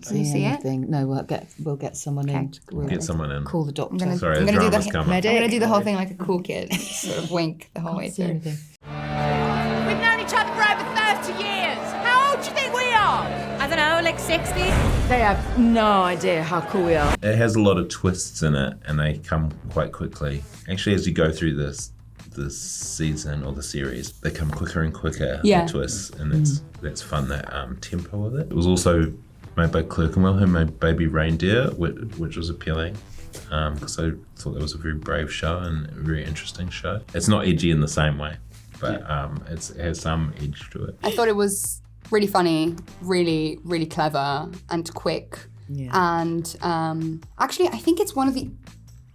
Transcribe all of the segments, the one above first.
see anything. It? No, we'll get someone in. We'll get someone in. Call the doctor. I'm going to do the whole thing like a cool kid, sort of wink the whole way through. We've known each other for over 30 years. How old do you think we are? I don't know, like 60? They have no idea how cool we are. It has a lot of twists in it, and they come quite quickly. Actually, as you go through this season or the series, they come quicker and quicker, the twists, and that's fun, that tempo of it. It was also made by Clerkenwell, who made Baby Reindeer, which was appealing, because I thought that was a very brave show and a very interesting show. It's not edgy in the same way, but it has some edge to it. I thought it was really funny, really, really clever and quick. Yeah. And actually, I think it's one of the...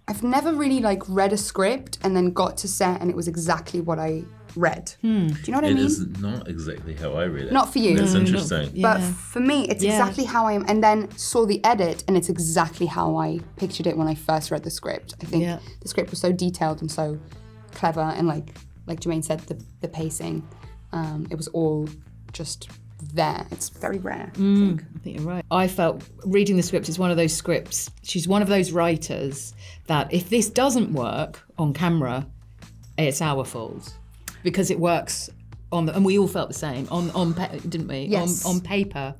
I've never really read a script and then got to set and it was exactly what I read. Do you know what I mean? It is not exactly how I read it. Not for you. That's interesting. But for me, it's exactly how I am. And then saw the edit and it's exactly how I pictured it when I first read the script. I think the script was so detailed and so clever, and like Jemaine said, the pacing, it was all just there. It's very rare, I think. I think you're right. I felt reading the script is one of those scripts. She's one of those writers that if this doesn't work on camera, it's our fault, because it works and we all felt the same didn't we? Yes. On paper,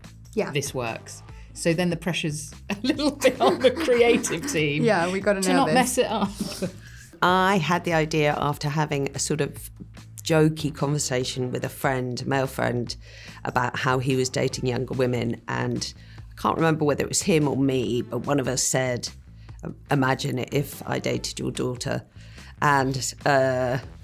this works. So then the pressure's a little bit on the creative team. Yeah, we got to not mess it up. I had the idea after having a sort of jokey conversation with a male friend, about how he was dating younger women, and I can't remember whether it was him or me, but one of us said, imagine if I dated your daughter, and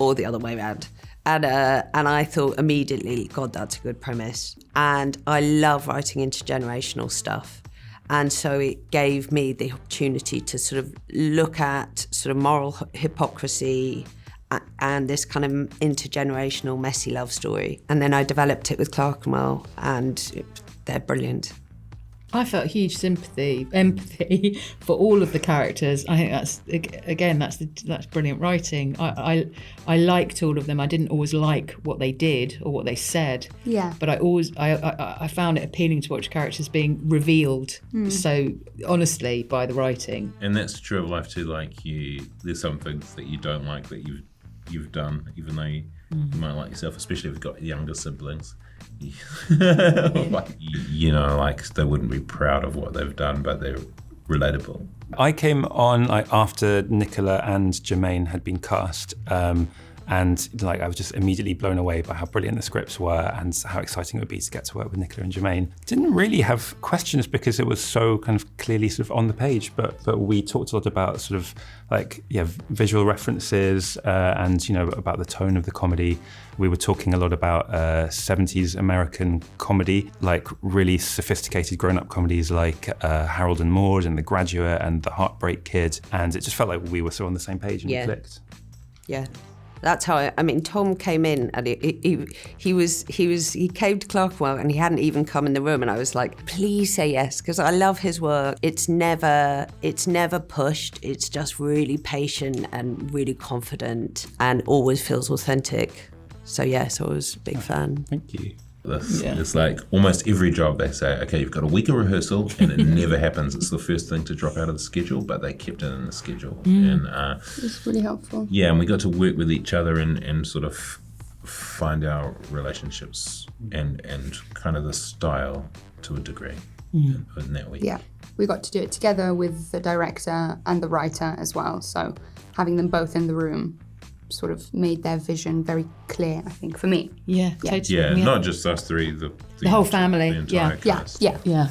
or the other way around. And I thought immediately, God, that's a good premise. And I love writing intergenerational stuff. And so it gave me the opportunity to sort of look at sort of moral hypocrisy and this kind of intergenerational messy love story. And then I developed it with Clerkenwell, and they're brilliant. I felt huge empathy for all of the characters. I think that's brilliant writing. I liked all of them. I didn't always like what they did or what they said. Yeah. But I found it appealing to watch characters being revealed so honestly by the writing. And that's true of life too. There's some things that you don't like that you've done, even though you might like yourself, especially if you've got younger siblings. They wouldn't be proud of what they've done, but they're relatable. I came on after Nicola and Jemaine had been cast, and I was just immediately blown away by how brilliant the scripts were and how exciting it would be to get to work with Nicola and Jemaine. Didn't really have questions because it was so kind of clearly sort of on the page, but we talked a lot about sort of visual references and about the tone of the comedy. We were talking a lot about 70s American comedy, like really sophisticated grown-up comedies like Harold and Maude and The Graduate and The Heartbreak Kid, and it just felt like we were so on the same page and we clicked. Yeah. That's how Tom came in and he came to Clerkenwell and he hadn't even come in the room, and I was like, please say yes, because I love his work. It's never pushed. It's just really patient and really confident and always feels authentic. So yes, I was a big fan. Thank you. It's like almost every job they say, okay, you've got a week of rehearsal, and it never happens. It's the first thing to drop out of the schedule, but they kept it in the schedule. And it's really helpful. Yeah, and we got to work with each other and sort of find our relationships and kind of the style to a degree in that week. Yeah, we got to do it together with the director and the writer as well. So having them both in the room sort of made their vision very clear, I think, for me. Yeah, totally. Yeah, not just us three, the whole family. The entire cast. Yeah.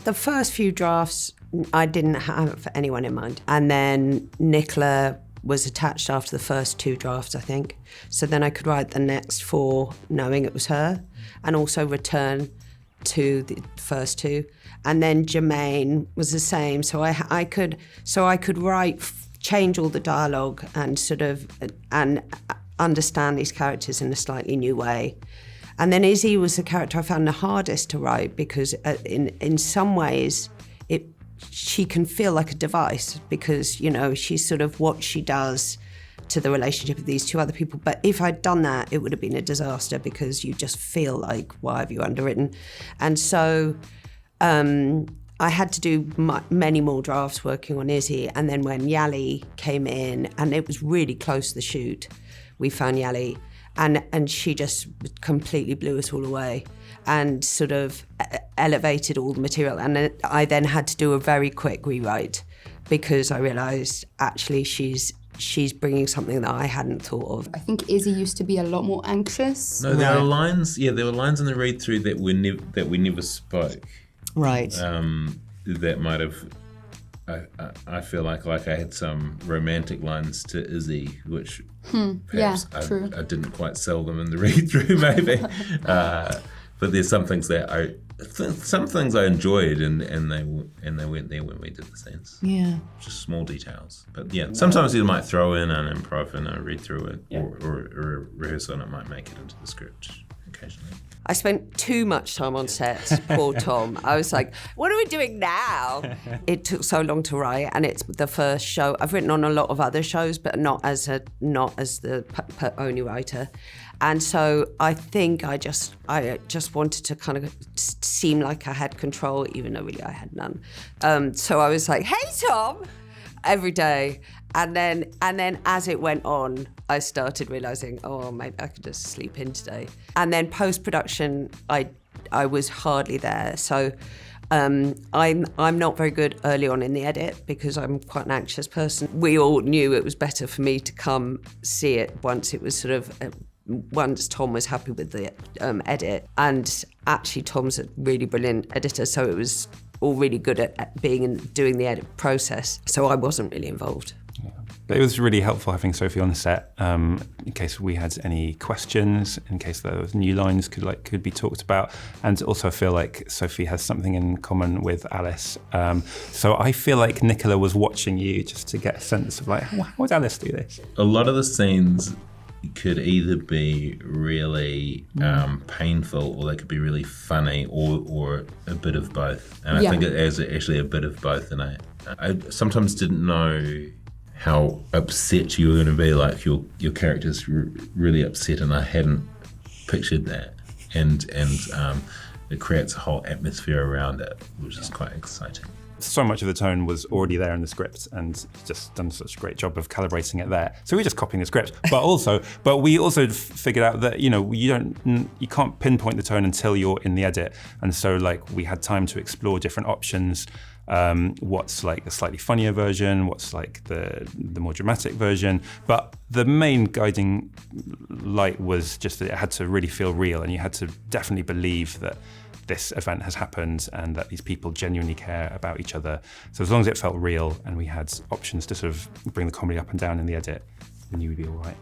The first few drafts, I didn't have anyone in mind. And then Nicola was attached after the first 2 drafts, I think. So then I could write the next 4 knowing it was her, and also return to the first 2. And then Jemaine was the same. So I could write, change all the dialogue and sort of and understand these characters in a slightly new way. And then Izzy was the character I found the hardest to write, because in some ways she can feel like a device, because she's sort of what she does to the relationship of these 2 other people. But if I'd done that, it would have been a disaster, because you just feel like, why have you underwritten? And so I had to do many more drafts working on Izzy. And then when Yali came in, and it was really close to the shoot, we found Yali, and she just completely blew us all away and sort of elevated all the material. And I then had to do a very quick rewrite because I realised actually she's bringing something that I hadn't thought of. I think Izzy used to be a lot more anxious. No, there were lines. Yeah, there were lines in the read through that we never spoke. Right. That might have. I feel like I had some romantic lines to Izzy, which perhaps I didn't quite sell them in the read through, maybe. But there's some things that I enjoyed, and they went there when we did the scenes. Yeah. Just small details, but yeah. Sometimes you might throw in an improv and a read through it, or a rehearsal, and it might make it into the script occasionally. I spent too much time on set, poor Tom. I was like, what are we doing now? It took so long to write, and it's the first show. I've written on a lot of other shows, but not as the only writer. And so I think I just wanted to kind of seem like I had control, even though really I had none. So I was like, hey, Tom, every day. And then as it went on, I started realising, oh, maybe I could just sleep in today. And then post-production, I was hardly there. So I'm not very good early on in the edit because I'm quite an anxious person. We all knew it was better for me to come see it once it was sort of... once Tom was happy with the edit. And actually Tom's a really brilliant editor, so it was all really good at doing the edit process. So I wasn't really involved. Yeah. But it was really helpful having Sophie on the set in case we had any questions, in case there was new lines could be talked about. And also I feel like Sophie has something in common with Alice. So I feel like Nicola was watching you just to get a sense of like, how would Alice do this? A lot of the scenes could either be really painful, or they could be really funny, or a bit of both. And I think it is actually a bit of both. And I sometimes didn't know how upset you were going to be, like your character's really upset, and I hadn't pictured that. And it creates a whole atmosphere around it, which is quite exciting. So much of the tone was already there in the script, and just done such a great job of calibrating it there. So we're just copying the script, but we also figured out that you can't pinpoint the tone until you're in the edit, and so like we had time to explore different options. What's like a slightly funnier version? What's like the more dramatic version? But the main guiding light was just that it had to really feel real, and you had to definitely believe that this event has happened and that these people genuinely care about each other. So as long as it felt real and we had options to sort of bring the comedy up and down in the edit, we knew we'd be all right.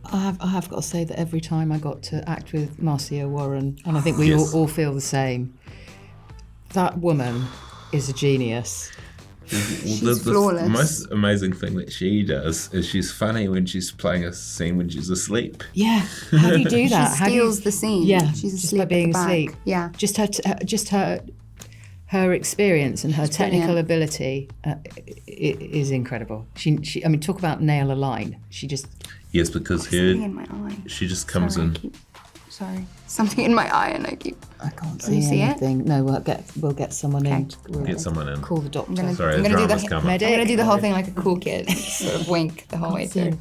I have got to say that every time I got to act with Marcia Warren, and I think we all feel the same, that woman is a genius. She's flawless. The most amazing thing that she does is she's funny when she's playing a scene when she's asleep. Yeah, how do you do that? She steals the scene. Yeah, she's just asleep by being at the back. asleep. Yeah, just her experience and her technical ability is incredible. She I mean, talk about nail a line. She just because something in my eye. She just comes in. Sorry, something in my eye, and I can't see anything. No, we'll get someone in. We'll get someone in. Call the doctor. Sorry, the drama's coming. I'm gonna do the whole thing like a cool kid, sort of wink the whole way through.